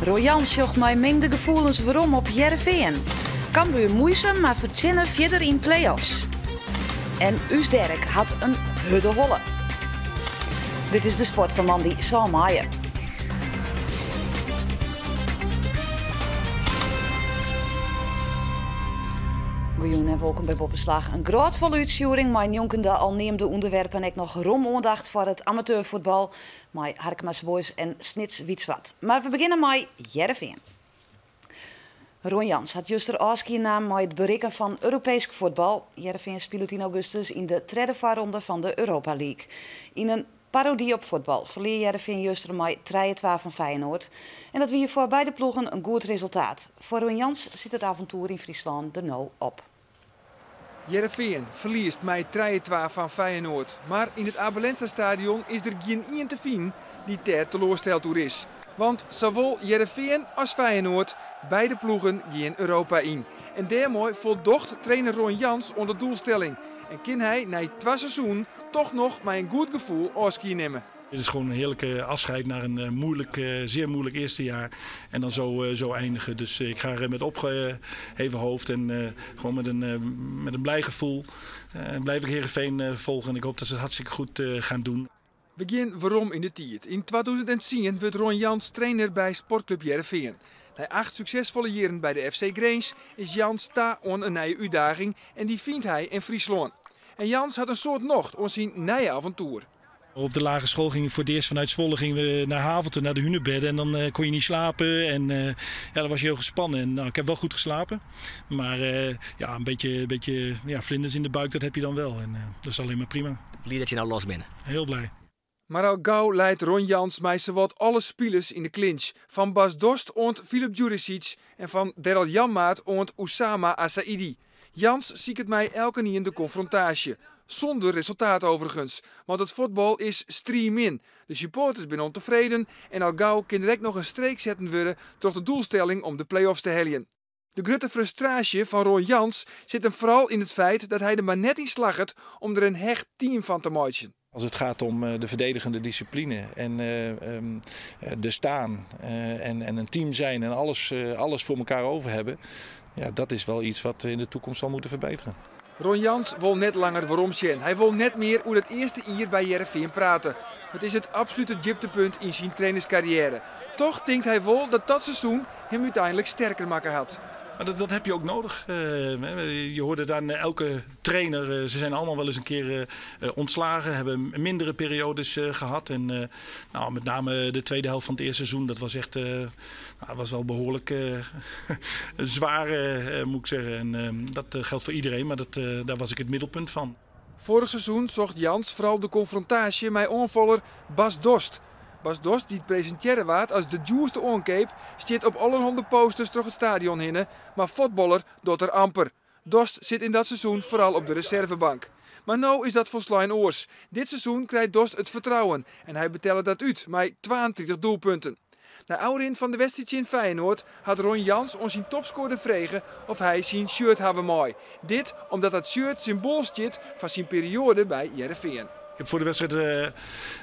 Royan zocht mij mengde gevoelens waarom op Heerenveen. Cambuur moeisem, maar verzinnen verder in play-offs. En Usderk had een hudde holle. Dit is de sport van Mandy Salmaier. Goeien en welkom bij Boppenslag. Een groot voluitsturing, mijn jonkende al neemde onderwerpen en ik nog rom aandacht voor het amateurvoetbal. Met Harkema's Boys en Snits Wietswat. Maar we beginnen met Heerenveen. Ron Jans had juist afscheid met het bereiken van Europees voetbal. Heerenveen speelt in augustus in de tweede voorronde van de Europa League. In een parodie op voetbal verleer Heerenveen juist met 3-2 van Feyenoord. En dat wie voor beide ploegen een goed resultaat. Voor Ron Jans zit het avontuur in Friesland er nou op. Heerenveen verliest met 3-2 van Feyenoord. Maar in het Abelense stadion is er geen één te vinden die ter teleursteld door is. Want zowel Heerenveen als Feyenoord, beide ploegen gaan Europa in. En daarmee voldocht trainer Ron Jans onder doelstelling. En kan hij na 2 seizoenen toch nog met een goed gevoel afscheid nemen. Het is gewoon een heerlijke afscheid naar een zeer moeilijk eerste jaar. En dan zo eindigen. Dus ik ga er met opgeheven hoofd en gewoon met een blij gevoel blijf ik Heerenveen volgen. En ik hoop dat ze het hartstikke goed gaan doen. Begin waarom in de tijd. In 2010 werd Ron Jans trainer bij Sportclub Heerenveen. Na 8 succesvolle jaren bij de FC Grains is Jans ta on een nieuwe uitdaging en die vindt hij in Friesland. En Jans had een soort nocht om zijn nieuwe avontuur. Op de lagere school ging ik voor het eerst vanuit Zwolle gingen we naar Havelte, naar de hunebedden. En dan kon je niet slapen en ja, dan was je heel gespannen. En, ik heb wel goed geslapen, maar ja, een beetje vlinders in de buik, dat heb je dan wel. En dat is alleen maar prima. Blij dat je nou los bent. Heel blij. Maar al gauw leidt Ron Jans mij zowat alle spelers in de clinch. Van Bas Dost ont Filip Juricic en van Daryl Janmaat ont Oussama Assaidi. Jans ziet het mij elke niet in de confrontatie. Zonder resultaat overigens, want het voetbal is stream-in. De supporters zijn ontevreden en al gauw kan direct nog een streek zetten worden tot de doelstelling om de play-offs te halen. De grote frustratie van Ron Jans zit hem vooral in het feit dat hij er maar net in slaagt om er een hecht team van te maken. Als het gaat om de verdedigende discipline en de staan en een team zijn en alles voor elkaar over hebben, ja, dat is wel iets wat in de toekomst zal moeten verbeteren. Ron Jans wil net langer waarom zijn. Hij wil net meer over het eerste jaar bij Heerenveen praten. Het is het absolute dieptepunt in zijn trainerscarrière. Toch denkt hij wel dat seizoen hem uiteindelijk sterker maken had. Maar dat heb je ook nodig. Je hoort het aan elke trainer. Ze zijn allemaal wel eens een keer ontslagen. Hebben mindere periodes gehad. En met name de tweede helft van het eerste seizoen. Dat was echt was wel behoorlijk zwaar, moet ik zeggen. En dat geldt voor iedereen. Maar daar was ik het middelpunt van. Vorig seizoen zocht Jans vooral de confrontatie met aanvaller Bas Dost. Bas Dost, die het presenteren waard als de duurste onkeep, staat op allerhande posters door het stadion heen, maar voetballer doet er amper. Dost zit in dat seizoen vooral op de reservebank. Maar nou is dat volslijn oors. Dit seizoen krijgt Dost het vertrouwen en hij betelt dat uit met 22 doelpunten. Na ouderin van de wedstrijd in Feyenoord had Ron Jans ons zijn topscorer vregen of hij zijn shirt hebben mooi. Dit omdat dat shirt symbool staat van zijn periode bij Heerenveen. Ik heb voor de wedstrijd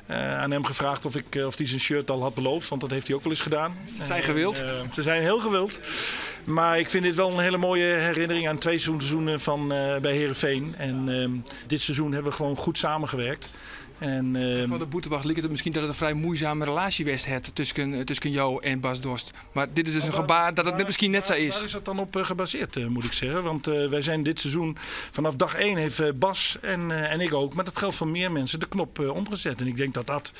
aan hem gevraagd of hij zijn shirt al had beloofd, want dat heeft hij ook wel eens gedaan. Ze zijn gewild. Ze zijn heel gewild. Maar ik vind dit wel een hele mooie herinnering aan 2 seizoenen bij Heerenveen. En dit seizoen hebben we gewoon goed samengewerkt. Van de boetewacht liep het misschien dat het een vrij moeizame relatie was tussen jou en Bas Dost. Maar dit is dus een gebaar dat het misschien net zo is. Waar is dat dan op gebaseerd, moet ik zeggen? Want wij zijn dit seizoen, vanaf dag 1 heeft Bas en ik ook, maar dat geldt voor meer mensen, de knop omgezet. En ik denk dat dat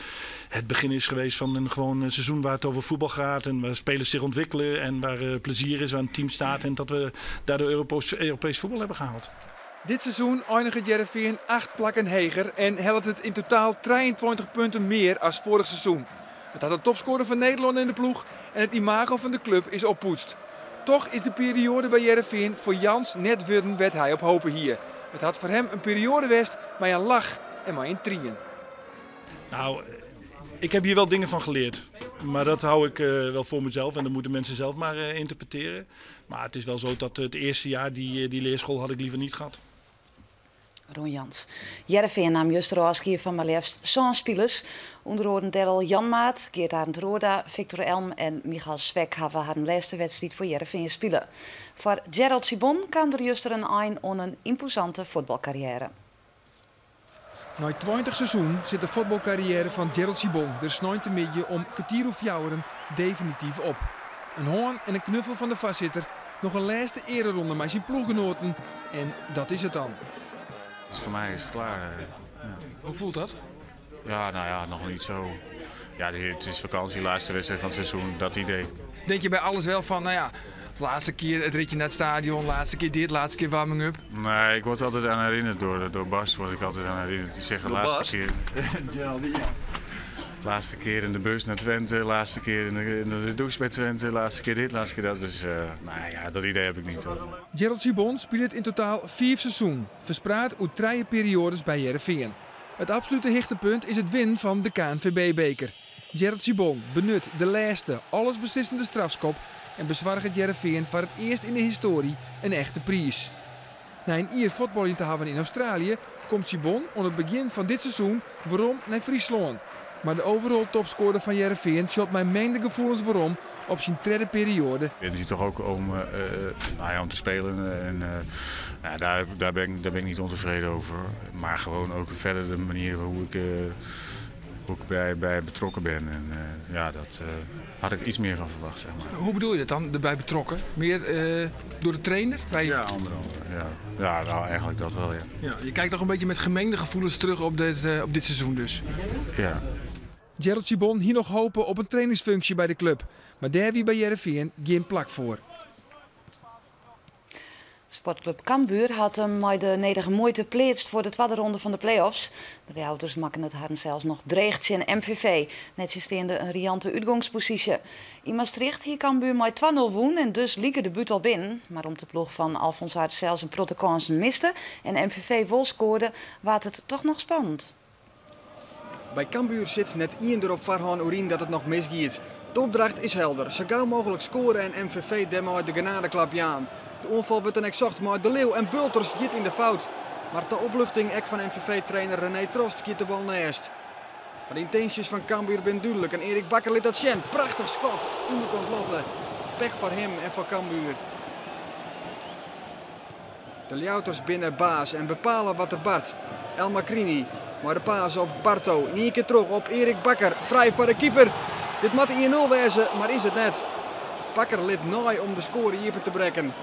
het begin is geweest van een gewoon seizoen waar het over voetbal gaat en waar spelers zich ontwikkelen en waar plezier is, waar een team staat en dat we daardoor Europees voetbal hebben gehaald. Dit seizoen eindigt Heerenveen 8 plakken heger en helpt het in totaal 23 punten meer als vorig seizoen. Het had een topscorer van Nederland in de ploeg en het imago van de club is oppoetst. Toch is de periode bij Heerenveen voor Jans net worden werd hij op hopen hier. Het had voor hem een periode geweest met een lach en met een trien. Nou, ik heb hier wel dingen van geleerd. Maar dat hou ik wel voor mezelf en dat moeten mensen zelf maar interpreteren. Maar het is wel zo dat het eerste jaar die leerschool had ik liever niet gehad. Ron Jans. Heerenveen nam juist de afscheid van maar liefst 6 spelers. Onder andere Daryl Janmaat, Geert Arend Roda, Victor Elm en Michael Swek hebben haar laatste wedstrijd voor Heerenveen spelen. Voor Gerald Sibon kwam er juist een eind aan een imposante voetbalcarrière. Na 20 seizoen zit de voetbalcarrière van Gerald Sibon er snel te midden om kwartier of jouweren definitief op. Een hoorn en een knuffel van de vastzitter, nog een laatste ereronde met zijn ploeggenoten en dat is het dan. Dus voor mij is het klaar. Ja. Hoe voelt dat? Ja, nou ja, nog niet zo. Ja, het is vakantie, laatste wedstrijd van het seizoen, dat idee. Denk je bij alles wel van, nou ja, laatste keer het ritje naar het stadion, laatste keer dit, laatste keer warming up? Nee, ik word altijd aan herinnerd door Bas, word ik altijd aan herinnerd. Die zegt de laatste keer. Laatste keer in de bus naar Twente, laatste keer in de douche bij Twente, laatste keer dit, laatste keer dat. Dus nou ja, dat idee heb ik niet hoor. Gerald Sibon speelt in totaal 4 seizoenen, verspreid uit 3 periodes bij Heerenveen. Het absolute hoogtepunt is het winnen van de KNVB-beker. Gerald Sibon benut de laatste, allesbeslissende strafschop en bezorgt Heerenveen voor het eerst in de historie een echte prijs. Na een jaar voetballen te hebben in Australië komt Sibon aan het begin van dit seizoen waarom naar Friesland. Maar de overal topscorer van Heerenveen shot mijn meende gevoelens waarom op zijn 3e periode. Ik ben hier toch ook om te spelen en ja, daar ben ik niet ontevreden over. Maar gewoon ook verder de manier hoe ik bij betrokken ben. En ja, dat had ik iets meer van verwacht, zeg maar. Hoe bedoel je dat dan, erbij betrokken? Meer door de trainer? Ja, onder andere. Ja. Ja, nou eigenlijk dat wel, ja. Ja, je kijkt toch een beetje met gemengde gevoelens terug op dit seizoen dus? Ja. Gerald Sibon hier nog hopen op een trainingsfunctie bij de club. Maar daar wie bij Heerenveen geen plak voor. Sportclub Cambuur had hem met de nederige moeite pleetst voor de tweede ronde van de play-offs. De ouders maken het haar zelfs nog dreigt in MVV. Net steende een riante uitgangspositie. In Maastricht hier Cambuur met 2-0 woen en dus lieke de buurt al binnen. Maar om de ploeg van Alfons Hart zelfs een protocol miste en MVV vol scoorde, was het toch nog spannend. Bij Cambuur zit net iemand erop Farhan Oerien dat het nog misgiet. De opdracht is helder. Zo gauw mogelijk scoren en MVV demmen uit de genadeklap aan. De onval wordt dan exact maar De Leeuw en Bulters giet in de fout. Maar de opluchting ek van MVV-trainer René Trost giet de bal naast. Maar de intenties van Cambuur zijn duidelijk en Erik Bakker liet dat zien. Prachtig schot, onderkant Lotte. Pech voor hem en voor Cambuur. De Ljouters binnen baas en bepalen wat er bart. El Macrini, maar de paas op Barto. In één keer terug op Erik Bakker, vrij voor de keeper. Dit moet 1-0 wezen, maar is het net. Bakker liet naai om de score hier te breken.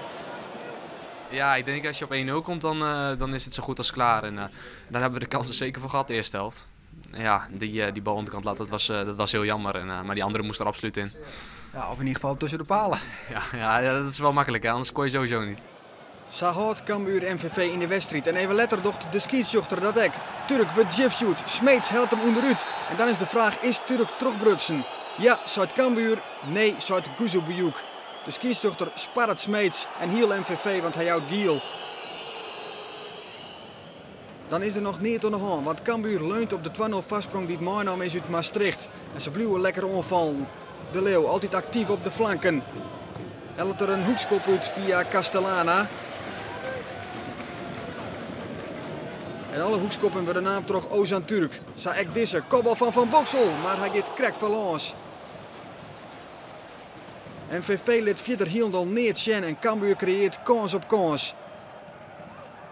Ja, ik denk als je op 1-0 komt, dan is het zo goed als klaar. En daar hebben we de kansen zeker voor gehad de eerste helft. Ja, die bal onderkant laten, dat was heel jammer. Maar die andere moest er absoluut in. Ja, of in ieder geval tussen de palen. Ja, dat is wel makkelijk, hè? Anders kon je sowieso niet. Zo houdt Cambuur MVV in de wedstrijd. En even later docht de skietsjochter dat ek. Turk wordt jipshoot, Smeets helpt hem onderuit. En dan is de vraag, is Turk terugbrutsen? Ja, zuid Cambuur, nee, zuid Guzubujuk. De skietsjochter sparret Smeets en hiel MVV, want hij houdt Giel. Dan is er nog niet aan de hand, want Cambuur leunt op de 2-0 vastsprong die het meenam is uit Maastricht. En ze blijven lekker onvallen. De Leeuw altijd actief op de flanken. Helpt er een hoekskop uit via Castellana. En alle hoekskoppen worden naam terug Ozan Turk. Saek Disse, kopbal van Boksel, maar hij gaat krek verloos. MVV liet verder Hielendal neer zien en Cambuur creëert kans op kans.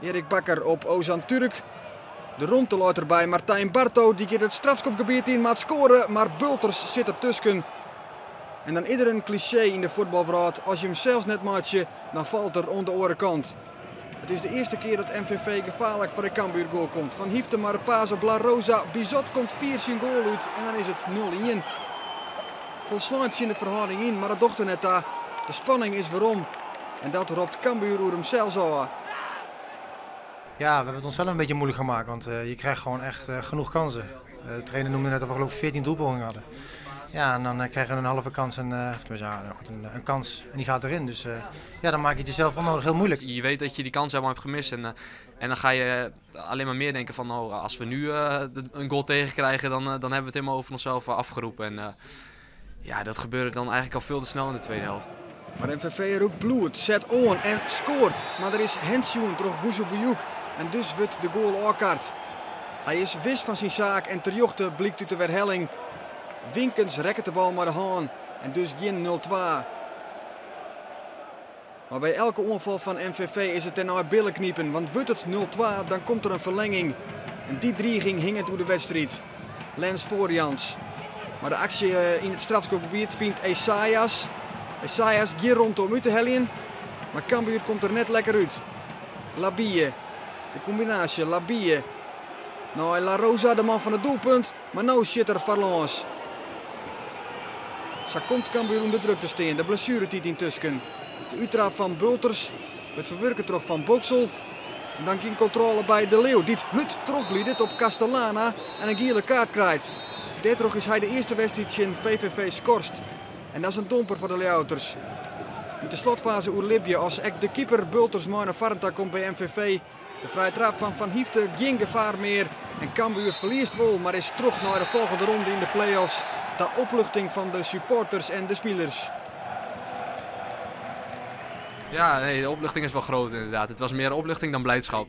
Erik Bakker op Ozan Turk. De rondte luidt erbij Martijn Barto, die gaat het strafschopgebied in, maar scoren, maar Bulters zit er tussen. En dan ieder een cliché in de voetbalverhaal, als je hem zelfs net maatje, dan valt er aan de orenkant. Het is de eerste keer dat MVV gevaarlijk voor de Cambuur goal komt. Van Hiefte maar een paas op La Rosa. Bizot komt 4 zijn goal uit en dan is het 0-1. Volslaand in de verhouding in, maar dat docht er net daar. De spanning is waarom. En dat roept Cambuur over hem zelfs al. Ja, we hebben het ons zelf een beetje moeilijk gemaakt, want je krijgt gewoon echt genoeg kansen. De trainer noemde net dat we geloof ik 14 doelpogingen hadden. Ja, en dan krijgen we een halve kans en een kans en die gaat erin. Dus ja, dan maak je het jezelf onnodig heel moeilijk. Je weet dat je die kans helemaal hebt gemist en dan ga je alleen maar meer denken van oh, als we nu een goal tegenkrijgen, dan hebben we het helemaal over onszelf afgeroepen. En ja, dat gebeurde dan eigenlijk al veel te snel in de tweede helft. Maar MVV er ook bloed, zet on en scoort. Maar er is handschoen terug Guzubujuk. En dus wordt de goal aangekaart. Hij is wis van zijn zaak en terjochte blijkt uit de herhelling. Winkens rekken de bal maar de haan en dus geen 0-2. Maar bij elke onval van MVV is het ernaar billen kniepen, want wordt het 0-2 dan komt er een verlenging. En die dreiging hing het door de wedstrijd. Lens Voorjans. Maar de actie in het strafschopgebied vindt Esaias. Esaias gier rond om uit te hellien, maar Cambuur komt er net lekker uit. Labie, de combinatie Labie. Nou, La Rosa, de man van het doelpunt, maar nou zit er Farlans. Zo komt Cambuur onder druk te staan, de blessuretijd intussen. De uittrap van Bulters, het verwerken terug van Boksel. En dan geen controle bij De Leeuw, die het teruggliedert op Castellana en een gele kaart krijgt. Dit is hij de eerste wedstrijd in VVV scorst. En dat is een domper voor de Leeuwters. In de slotfase oerlibje als de keeper Bulters maar naar Varenta komt bij MVV. De vrije trap van Van Hiefte, geen gevaar meer. En Cambuur verliest wel, maar is terug naar de volgende ronde in de play-offs. De opluchting van de supporters en de spelers. Ja, nee, de opluchting is wel groot inderdaad. Het was meer opluchting dan blijdschap.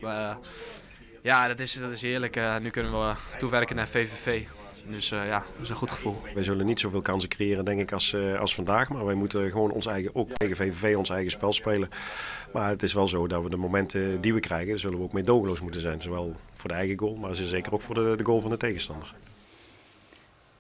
Ja, dat is heerlijk. Nu kunnen we toewerken naar VVV. Dus ja, dat is een goed gevoel. Wij zullen niet zoveel kansen creëren denk ik als vandaag. Maar wij moeten gewoon ons eigen, ook tegen VVV ons eigen spel spelen. Maar het is wel zo dat we de momenten die we krijgen, daar zullen we ook meedogenloos moeten zijn. Zowel voor de eigen goal, maar zeker ook voor de goal van de tegenstander.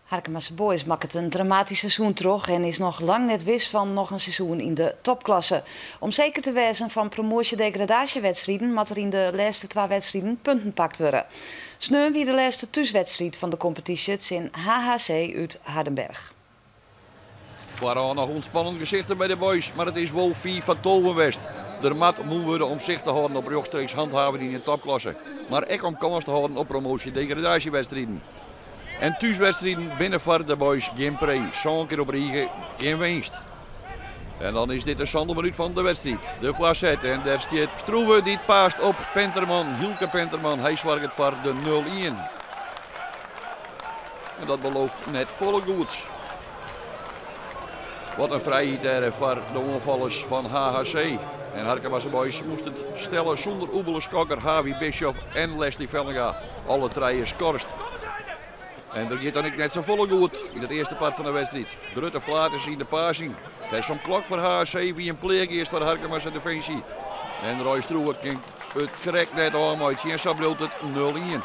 Harkemasse Boys maakt het een dramatisch seizoen terug en is nog lang net wis van nog een seizoen in de topklasse. Om zeker te wezen van promotie-degradatiewedstrijden moet er in de laatste 2 wedstrijden punten pakt worden. Sneun wie de laatste thuiswedstrijd van de competitie in HHC uit Hardenberg. Er waren nog ontspannende gezichten bij de boys, maar het is wel 4 van Tolwenwest. De mat moet worden om zich te houden op rechtstreeks handhaven in de topklasse. Maar ook om kans te houden op promotie-degradatiewedstrijden. En thuiswedstrijden binnen voor de boys geen pre. 7 keer op Riegen, geen winst. En dan is dit de sandelminuut van de wedstrijd. De Flacet en daar staat Stroeve die paast op Penterman, Hielke Penterman. Hij zwaart voor de 0-1. En dat belooft net volle goeds. Wat een vrijheid daar voor de onvallers van HHC. En Harkemasse Boys moest het stellen zonder Oebele Skokker, Havi Bischoff en Leslie Vellinga. Alle 3 scorst. En er gaat dan ook net zo volle goed in het eerste part van de wedstrijd. Drutte Flaters in de passing. Krijgt zo'n klok voor HC wie een pleeg is voor Harkemasse defensie. En Roy Stroewer het correct net aan. En zo bedoelt het 0-1.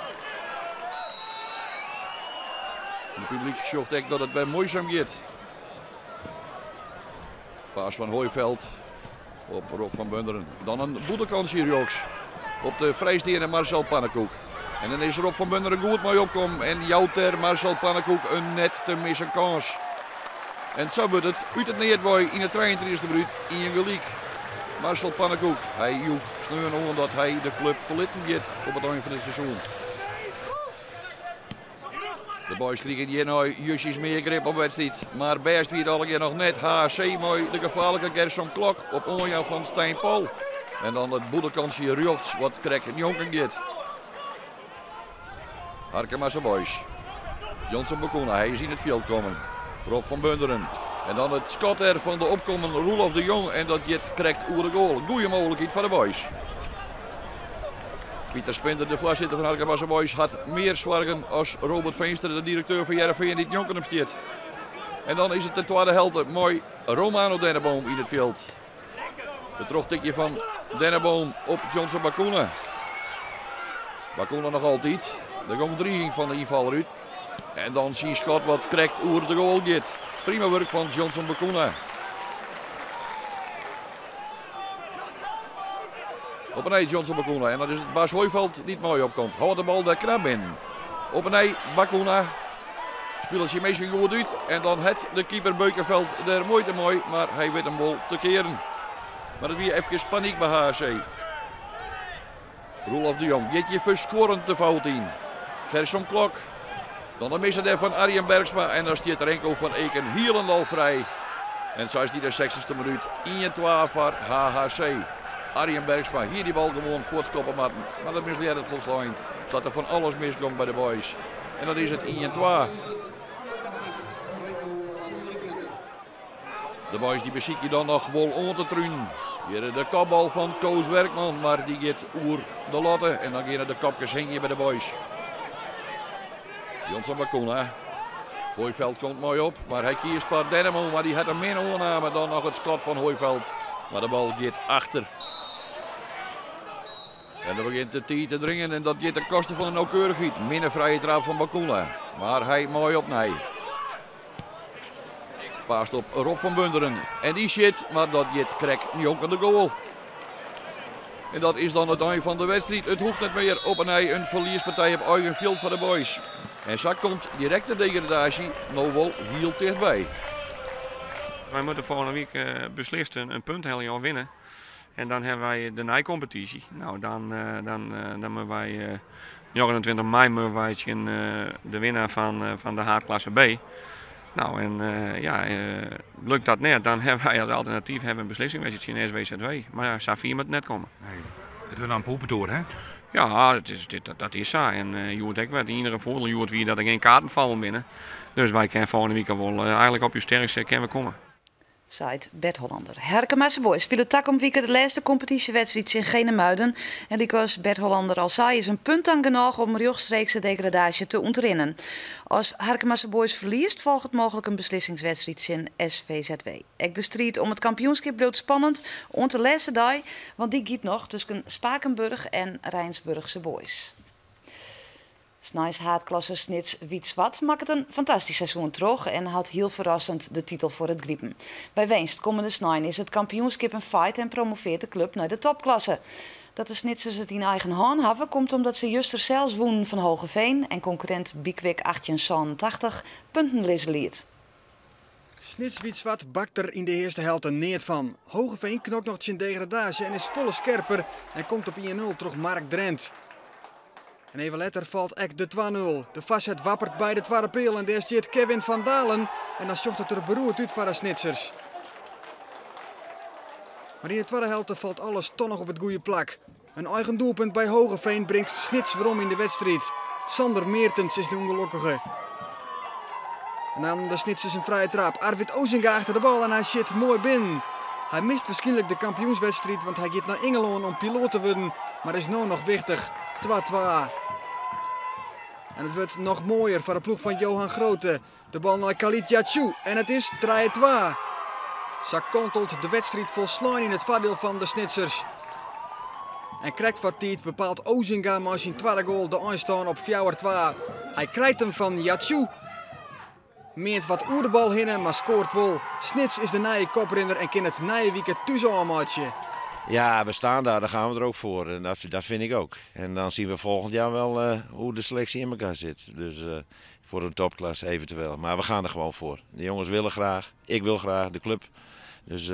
Het publiek zocht echt dat het weer moeizaam gaat. Paas van Hooiveld op Rob van Bunderen. Dan een boetekans hier Jooks. Op de vrijsteer Marcel Pannenkoek. En dan is Rob van Bunderen goed mee opkomen. En jouwter Marcel Pannenkoek een net te missen kans. En zo wordt het uit het neertwooi in de 23e minuut in gelijk. Marcel Pannenkoek, hij joeg sneun omdat hij de club verlitten gaat op het einde van het seizoen. De boys kregen hier nou justjes meer grip op de wedstrijd. Maar best wie het al keer nog net. HC mooi de gevaarlijke Gerson Klok op onjaar van Stijn Paul. En dan het boedelkansje Rjochts wat krek Jonken gaat. Harkemasse Boys. Johnson Bakuna, hij is in het veld komen. Rob van Bunderen. En dan het scotter van de opkomende Roelof de Jong. En dat jet krijgt oer de goal. Goeie mogelijkheid voor de boys. Pieter Spinder, de voorzitter van Harkemasse Boys, had meer zorgen als Robert Veenster, de directeur van JRV, die Jonken hem stiert. En dan is het de tweede helft. Mooi Romano Denneboom in het veld. Het terugtikje van Denneboom op Johnson Bakuna. Bakuna nog altijd. Er komt 3 van de invaller uit. En dan zie je Scott wat krijgt oer de goal gaat. Prima werk van Johnson Bakuna. Op een ei Johnson Bakuna. En dan is het Bas Hooiveld niet mooi opkomt. Houdt de bal daar knap in. Op een ei Bakuna. Speelt hij meestal goed uit. En dan het de keeper Beukenveld er mooi te mooi. Maar hij weet hem wel te keren. Maar het weer even paniek bij HC. Roelof de Jong. Jeetje verscorend de fout in. Gerson Klok. Dan de misser van Arjen Bergsma. En dan staat er enkel van Eken helemaal vrij. En zo is die de 60e minuut. 1-2 voor HHC. Arjen Bergsma, hier die bal gewoon voortskoppen. Maar dat misleert het volslijn. Zodat er van alles miskomt bij de boys. En dan is het 1-2. De boys die beziek je dan nog wel on te truinen. Hier de kopbal van Koos Werkman, maar die gaat oer de lotte. En dan gaan de kopjes heen hier bij de boys. Johnson Bacuna. Hooiveld komt mooi op, maar hij kiest voor Dynamo. Maar die had een min oornamen dan nog het schot van Hooiveld. Maar de bal gaat achter. En dan begint de tijd te dringen en dat gaat ten koste van de nauwkeurigheid. Minder vrije trap van Bacuna. Maar hij mooi op nee. Paast op Rob van Bunderen. En die shit, maar dat gaat krek niet aan de goal. En dat is dan het einde van de wedstrijd. Het hoeft niet meer op een verlierspartij op eigen veld van de boys. En zo komt direct de degradatie nou wel heel dichtbij. Wij moeten volgende week beslist een punthelling winnen. En dan hebben wij de nijcompetitie. Nou, dan moeten wij 29 mei de winnaar van de haatklasse B. Nou, en lukt dat net, dan hebben wij als alternatief een beslissingswedstrijd in SWZW. Maar ja, Safir moet net komen. Nee, het wordt een poepentoer, hè? Ja, dat is zo. En je hoort ook wel, in ieder geval je hoort wie dat er geen kaarten vallen binnen. Dus wij kunnen volgende week wel eigenlijk op je sterkste kunnen we komen. Zeit Bert Hollander. Herkenmasse Boys spelen tak om weekend de laatste competitiewedstrijd in Genemuiden. En zoals Bert Hollander al zei, is een punt aan genoeg om rechtstreekse degradatie te ontrinnen. Als Herkenmasse Boys verliest, volgt het mogelijk een beslissingswedstrijd in SVZW. Ook de strijd om het kampioenschap blijft spannend om de laatste dag, want die gaat nog tussen Spakenburg en Rijnsburgse Boys. Snijs haatklasse Snits Wietswat maakt het een fantastisch seizoen terug en had heel verrassend de titel voor het griepen. Bij winst komende snijn is het kampioenschap een fight en promoveert de club naar de topklasse. Dat de Snitsers het in eigen hand hebben komt omdat ze juster zelfs wonnen van Hogeveen en concurrent Biekwik 1887 punten liet. Snits Wietswat bakt er in de eerste helft een neert van. Hogeveen knokt nog zijn degradatie en is volle scherper en komt op 1-0 terug Mark Drent. En even later valt ek de 2-0. De vastzet wappert bij de tweede peel en daar zit Kevin van Dalen. En dan zocht het er beroerd uit voor de Snitsers. Maar in de tweede helft valt alles toch nog op het goede plak. Een eigen doelpunt bij Hogeveen brengt Snits weer in de wedstrijd. Sander Meertens is de ongelukkige. En dan de Snitsers een vrije trap. Arvid Ozinga achter de bal en hij zit mooi binnen. Hij mist waarschijnlijk de kampioenswedstrijd, want hij gaat naar Engeland om piloot te worden. Maar is nu nog wichtig. 2-2. En het wordt nog mooier voor de ploeg van Johan Grote. De bal naar Khalid Yachou en het is 3-2. Zo kontelt de wedstrijd volslaan in het voordeel van de Snitsers. En krijgt voor tijd bepaalt Ozinga maar zijn tweede goal de aanstaan op 4-2. Hij krijgt hem van Yachou. Meent wat oer de bal hinnen, maar scoort wel. Snits is de nieuwe koprenner en kan het nieuwe weekend tussen aanmaatje. Ja, we staan daar gaan we er ook voor. En dat vind ik ook. En dan zien we volgend jaar wel hoe de selectie in elkaar zit. Dus voor een topklasse eventueel. Maar we gaan er gewoon voor. De jongens willen graag. Ik wil graag, de club. Dus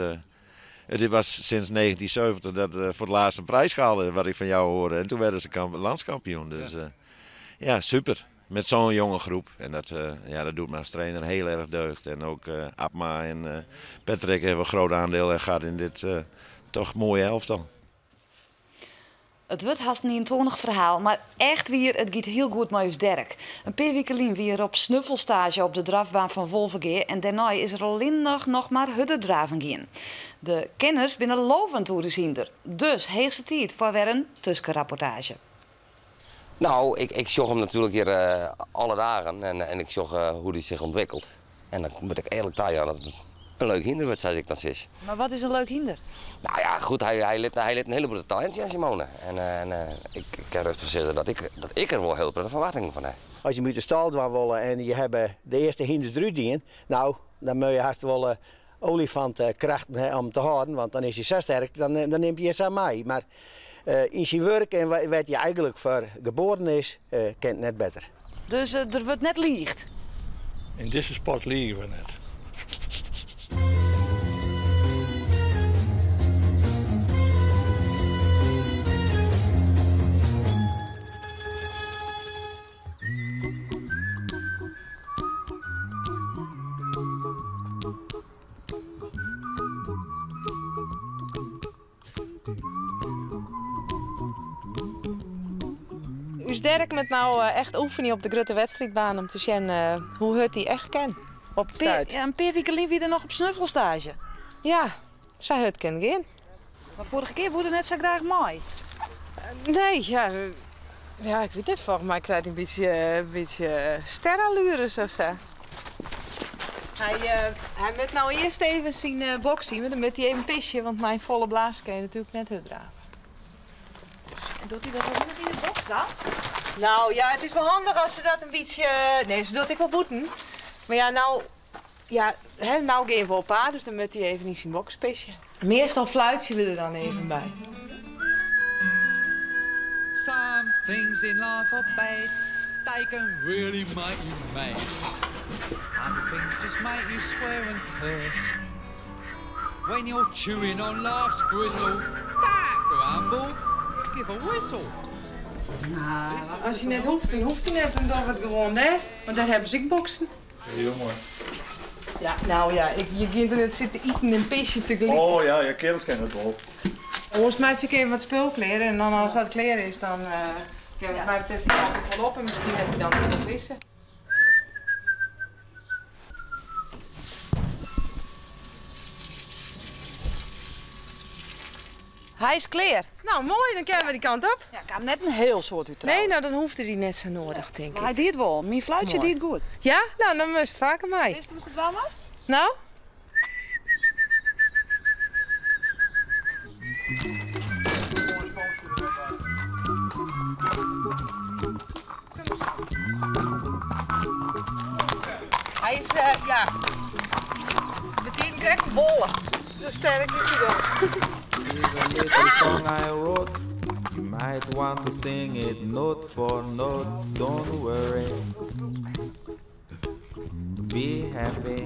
het was sinds 1970 dat voor het laatste prijs gehaald wat ik van jou hoorde. En toen werden ze landskampioen. Dus ja, super. Met zo'n jonge groep. En dat doet me als trainer heel erg deugd. En ook Abma en Patrick hebben een groot aandeel gehad in dit toch mooie elftal. Het wordt haast niet een tonig verhaal, maar echt weer, het gaat heel goed met Dirk. Een paar weken geleden weer op snuffelstage op de drafbaan van Wolvergeer en daarna is er alleen nog maar huddendraven gaan. De kenners binnen lovend hoe de ziender. Dus heegste tijd voor weer een tussenrapportage. Nou, ik zag hem natuurlijk hier alle dagen en ik zag hoe hij zich ontwikkelt. En dan moet ik eerlijk zeggen dat het een leuk hinder wordt, zoals ik dat zeg. Maar wat is een leuk hinder? Nou ja, goed, hij liet een heleboel talent aan Simone. En ik kan rustig zeggen dat ik er wel heel veel verwachtingen van heb. Als je moet de stal doen willen en je hebt de eerste hinders eruit dienen, nou, dan moet je haast wel olifantenkrachten om te houden, want dan is hij zo sterk, dan neemt hij ze aan mij. Maar in zijn werk en wat hij eigenlijk voor geboren is, kent het net beter. Dus er wordt net liegt? In deze sport liegen we net. Dirk met nou echt oefenen op de grote wedstrijdbaan om te zien hoe het hij echt kan op de stuit. Ja, een paar weken geleden weer nog op snuffelstage. Ja, zij het kan gaan. Maar vorige keer woedde net zo graag mooi. Nee, ja, ik weet het. Volgens mij krijgt hij een beetje sterallures of zo. Hij moet nou eerst even zijn box zien, maar dan moet hij even pissen, want mijn volle blaas kan je natuurlijk net uitdraven. En doet hij dat ook nog in de box dan? Nou ja, het is wel handig als ze dat een beetje... Nee, ze doet ik wel boeten. Maar ja, nou geven we op haar, dus dan moet hij even in zijn box pissen. Meestal fluitje we er dan even bij. Some things in life are bad. They can really make you mad. Other things just make you swear and curse. When you're chewing on life's gristle, don't grumble, give a whistle. Nou, als je net hoeft, dan hoeft hij net, dan doen we het gewoon, hè? Want daar hebben ze ik boksen. Heel mooi. Ja, nou ja, je kunt er net zitten eten en pissen te glippen. Oh ja, kerels kennen het wel. Oost maakt je even wat speelkleren en dan als dat kleren is, dan wat mij betreft hij altijd wel op en misschien heeft hij dan nog wissen. Hij is klaar. Nou, mooi, dan kunnen we die kant op. Ja, ik heb net een heel soort u trouwen. Nee, nou dan hoefde die net zo nodig, denk ik. Maar hij deed wel. Mijn fluitje deed goed. Ja? Nou, dan moest het vaker mee. Wist je het wel was? Nou? Hij is, meteen direct bollen. Zo sterk is hij dan. Here's a little song I wrote. You might want to sing it note for note. Don't worry. Be happy.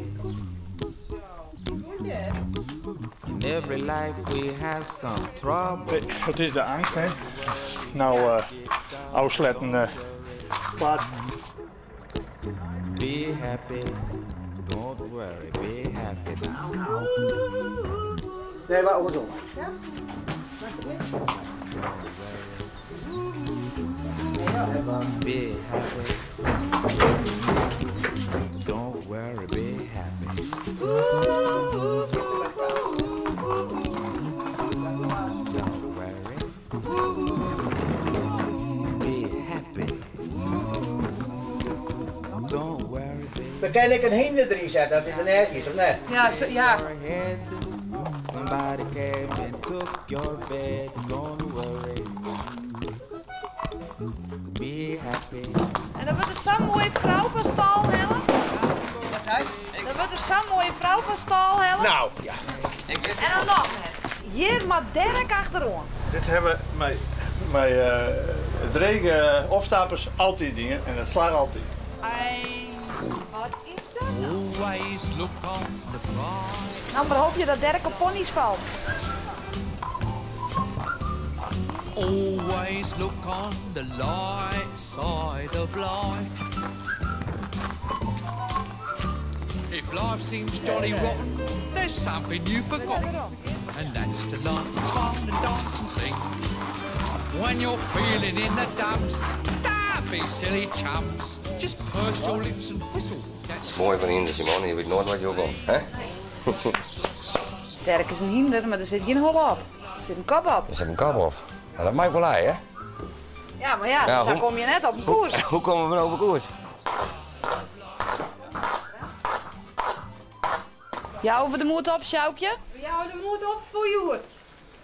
In every life we have some trouble. Het is de angst, hè. Nou, afsletten. Be happy. Don't worry. Be happy. Nee, maar andersom. Ja? Be happy. Don't worry, be happy. Don't worry. Be happy. Don't worry, be Dan kan ik een hinder erin zetten dat het een erg is, of net? Ja, ja. Somebody came and took your bed. Don't worry. Be happy. En dan wordt er zo'n mooie vrouw van stal hellen. Wat zei? Dan wordt er zo'n mooie vrouw van stal hellen. Nou, ja. En dan nog net. Hier maar Dirk achterom. Dit hebben mijn regen opstapers altijd dingen en dat slaat altijd. Wat is dat nou? Always look on the bright. Nou, maar hoop je dat Dirk op ponies valt. Always look on the light side of life. If life seems jolly rotten, there's something you've forgotten. And that's to laugh and smile and dance and sing. When you're feeling in the dumps, don't be silly chumps. Just purse your lips and whistle. That's Mooi van Hinder, Simone. Je weet nooit wat je ook komt, hè? Dirk is een hinder, maar er zit geen hol op. Er zit een kop op. Er zit een kap op. Nou, dat maakt wel uit, hè? Ja, maar ja, dan hoe- kom je net op een koers. Hoe komen we over koers? Ja, over de moed op, Sjoukje? Ja, de moed op voor je.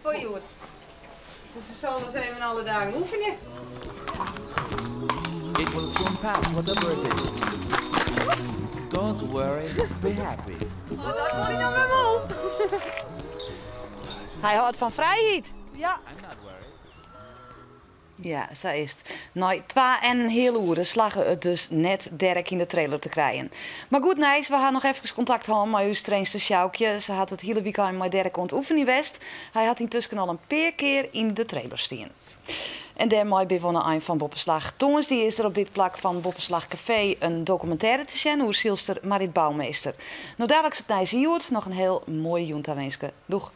Voor je. Dus we zullen eens even alle dagen oefenen. It will soon pass what the birthday. Don't worry, be happy. Oh, dat moet ik dan weer wel. Hij houdt van vrijheid. Ja. Ja, zo is het. Nou, 2 en een hele uren slagen het dus net Dirk in de trailer te krijgen. Maar goed, Nijs, we gaan nog even contact houden met uw trainster Sjoukje. Ze had het hele weekend met Dirk aan het oefenen West. Hij had intussen al een paar keer in de trailer staan. En daarmee bewonnen een van Boppenslag. Tongens die is er op dit plak van Boppenslag Café een documentaire te zien over zielster Marit Bouwmeester. Nou, dadelijk is het Nijs Joert. Nog een heel mooi joentawenske. Doeg!